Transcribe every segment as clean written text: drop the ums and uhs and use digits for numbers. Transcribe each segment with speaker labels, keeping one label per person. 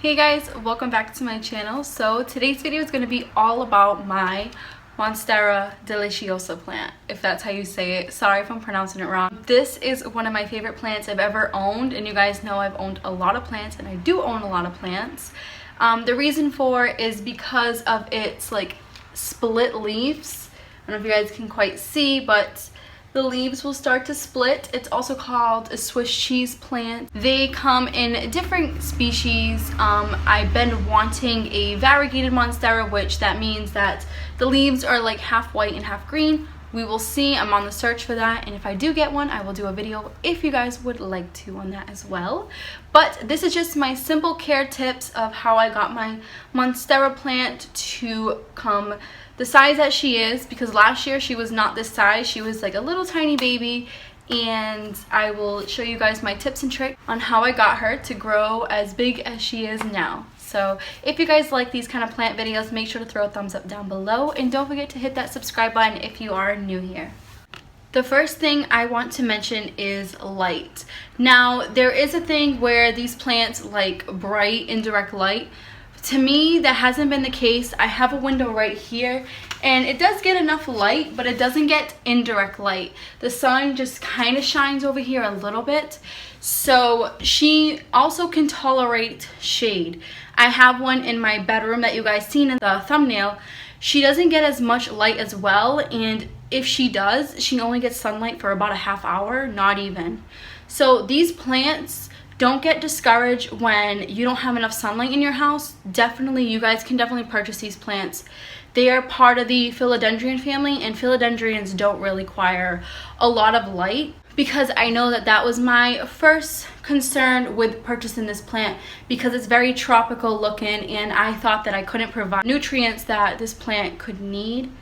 Speaker 1: Hey guys, welcome back to my channel. So today's video is going to be all about my Monstera deliciosa plant, if that's how you say it. Sorry if I'm pronouncing it wrong. This is one of my favorite plants I've ever owned, and you guys know I've owned a lot of plants, and I do own a lot of plants. The reason for it is because of its like split leaves. I don't know if you guys can quite see, but the leaves will start to split. It's also called a Swiss cheese plant. They come in different species. I've been wanting a variegated Monstera, which that means that the leaves are like half white and half green. We will see. I'm on the search for that, and if I do get one, I will do a video if you guys would like to on that as well. But this is just my simple care tips of how I got my Monstera plant to come the size that she is, because last year she was not this size. She was like a little tiny baby, and I will show you guys my tips and tricks on how I got her to grow as big as she is now. So if you guys like these kind of plant videos, make sure to throw a thumbs up down below, and don't forget to hit that subscribe button if you are new here. The first thing I want to mention is light. Now, there is a thing where these plants like bright indirect light. To me, that hasn't been the case. I have a window right here, and it does get enough light, but it doesn't get indirect light. The sun just kind of shines over here a little bit. So she also can tolerate shade. I have one in my bedroom that you guys seen in the thumbnail. She doesn't get as much light as well, and if she does, she only gets sunlight for about a half hour, not even. So these plants, don't get discouraged when you don't have enough sunlight in your house. You guys can definitely purchase these plants. They are part of the philodendron family, and philodendrons don't really require a lot of light, because I know that was my first concern with purchasing this plant, because it's very tropical looking, and I thought that I couldn't provide nutrients that this plant could need.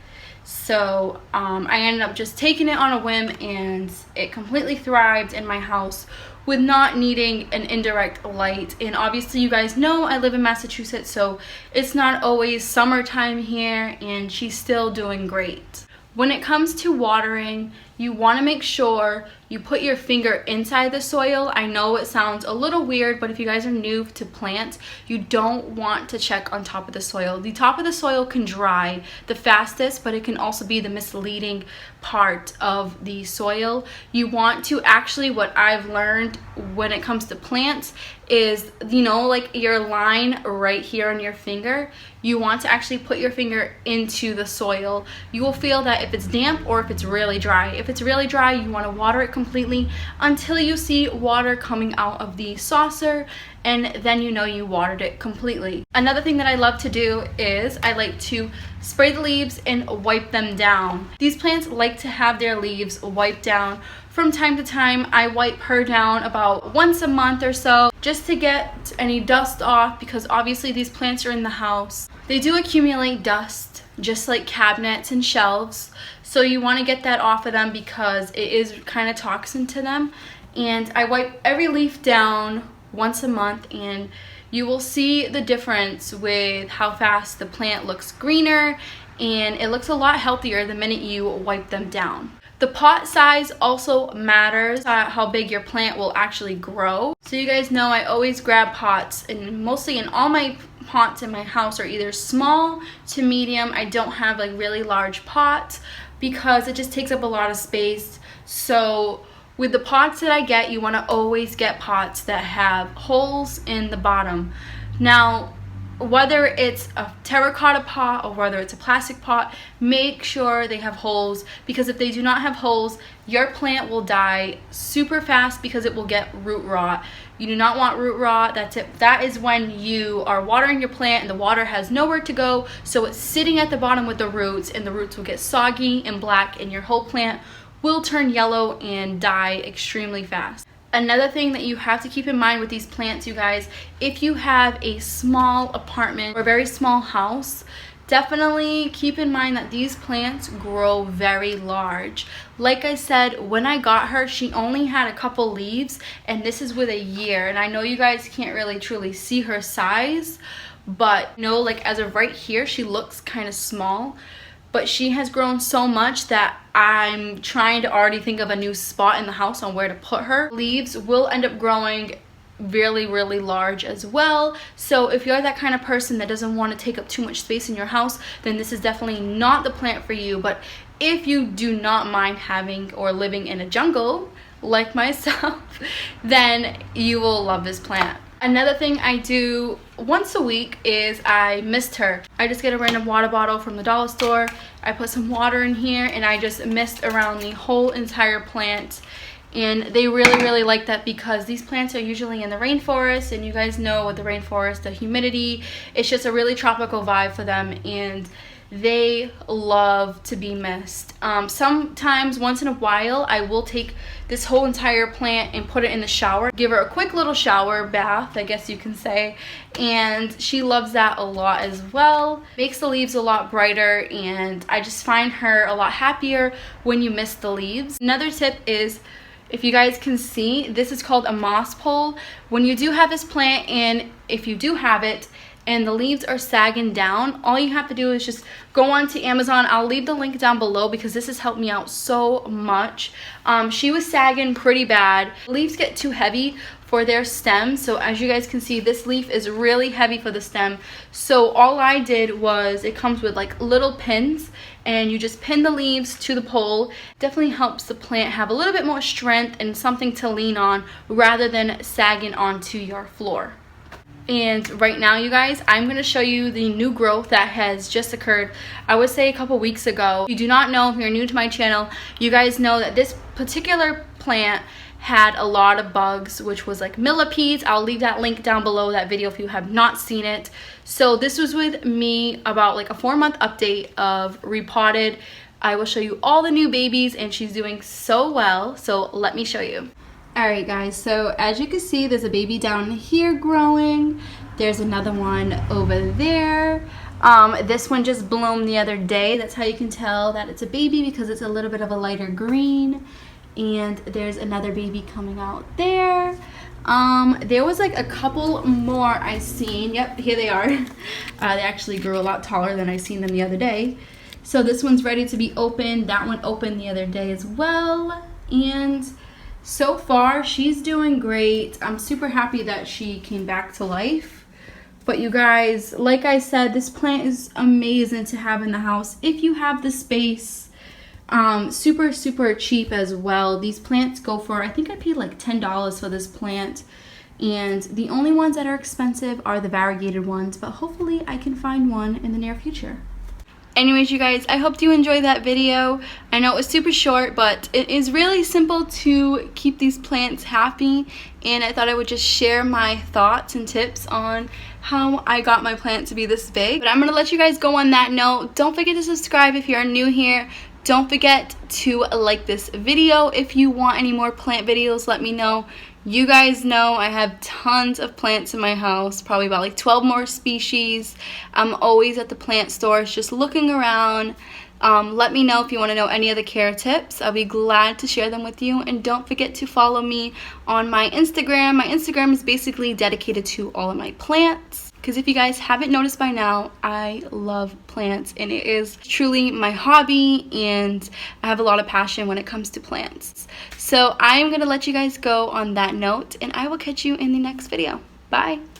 Speaker 1: So I ended up just taking it on a whim, and it completely thrived in my house with not needing an indirect light. And obviously you guys know I live in Massachusetts, so it's not always summertime here, and she's still doing great. When it comes to watering, you want to make sure you put your finger inside the soil. I know it sounds a little weird, but if you guys are new to plants, you don't want to check on top of the soil. The top of the soil can dry the fastest, but it can also be the misleading part of the soil. You want to actually, what I've learned when it comes to plants is, you know, like your line right here on your finger, you want to actually put your finger into the soil. You will feel that if it's damp or if it's really dry. If it's really dry, you want to water it completely until you see water coming out of the saucer, and then you know you watered it completely. Another thing that I love to do is I like to spray the leaves and wipe them down. These plants like to have their leaves wiped down from time to time. I wipe her down about once a month or so, just to get any dust off, because obviously these plants are in the house. They do accumulate dust, just like cabinets and shelves. So you want to get that off of them, because it is kind of toxin to them. And I wipe every leaf down once a month, and you will see the difference with how fast the plant looks greener, and it looks a lot healthier the minute you wipe them down. The pot size also matters, how big your plant will actually grow. So you guys know I always grab pots, and mostly in all my pots in my house are either small to medium. I don't have like really large pots because it just takes up a lot of space. So with the pots that I get, you want to always get pots that have holes in the bottom. Now, whether it's a terracotta pot or whether it's a plastic pot, make sure they have holes, because if they do not have holes, your plant will die super fast because it will get root rot. You do not want root rot. That is when you are watering your plant and the water has nowhere to go, so it's sitting at the bottom with the roots, and the roots will get soggy and black, and your whole plant will turn yellow and die extremely fast. Another thing that you have to keep in mind with these plants, you guys, if you have a small apartment or a very small house, definitely keep in mind that these plants grow very large. Like I said, when I got her, she only had a couple leaves, and this is with a year. And I know you guys can't really truly see her size, but you know, like as of right here, she looks kind of small. But she has grown so much that I'm trying to already think of a new spot in the house on where to put her. Leaves will end up growing really large as well. So if you're that kind of person that doesn't want to take up too much space in your house, then this is definitely not the plant for you. But if you do not mind having or living in a jungle like myself, then you will love this plant. Another thing I do once a week is I mist her. I just get a random water bottle from the dollar store. I put some water in here and I just mist around the whole entire plant. And they really like that because these plants are usually in the rainforest, and you guys know with the rainforest, the humidity, it's just a really tropical vibe for them, and they love to be mist. Sometimes, once in a while, I will take this whole entire plant and put it in the shower. Give her a quick little shower bath, I guess you can say. And she loves that a lot as well. Makes the leaves a lot brighter, and I just find her a lot happier when you mist the leaves. Another tip is, if you guys can see, this is called a moss pole. When you do have this plant, and if you do have it, and the leaves are sagging down, all you have to do is just go onto Amazon. I'll leave the link down below because this has helped me out so much. She was sagging pretty bad. Leaves get too heavy for their stem, so as you guys can see, this leaf is really heavy for the stem. So all I did was, it comes with like little pins, and you just pin the leaves to the pole. Definitely helps the plant have a little bit more strength and something to lean on rather than sagging onto your floor. And right now, you guys, I'm going to show you the new growth that has just occurred, I would say a couple weeks ago. If you do not know, if you're new to my channel, you guys know that this particular plant had a lot of bugs, which was like millipedes. I'll leave that link down below, that video, if you have not seen it. So this was with me about like a 4-month update of repotted. I will show you all the new babies, and she's doing so well. So let me show you. Alright guys, so as you can see, there's a baby down here growing. There's another one over there. This one just bloomed the other day. That's how you can tell that it's a baby, because it's a little bit of a lighter green. And there's another baby coming out there. There was like a couple more I seen. Yep, here they are. They actually grew a lot taller than I seen them the other day. So this one's ready to be opened. That one opened the other day as well. And so far, she's doing great. I'm super happy that she came back to life. But you guys, like I said, this plant is amazing to have in the house if you have the space. Super cheap as well. These plants go for, I think I paid like $10 for this plant. And the only ones that are expensive are the variegated ones. But hopefully I can find one in the near future. Anyways, you guys, I hope you enjoyed that video. I know it was super short, but it is really simple to keep these plants happy, and I thought I would just share my thoughts and tips on how I got my plant to be this big. But I'm going to let you guys go on that note. Don't forget to subscribe if you're new here. Don't forget to like this video. If you want any more plant videos, let me know. You guys know I have tons of plants in my house, probably about like 12 more species. I'm always at the plant stores just looking around. Let me know if you want to know any other care tips. I'll be glad to share them with you. And don't forget to follow me on my Instagram. My Instagram is basically dedicated to all of my plants. Because if you guys haven't noticed by now, I love plants, and it is truly my hobby, and I have a lot of passion when it comes to plants. So I'm going to let you guys go on that note, and I will catch you in the next video. Bye!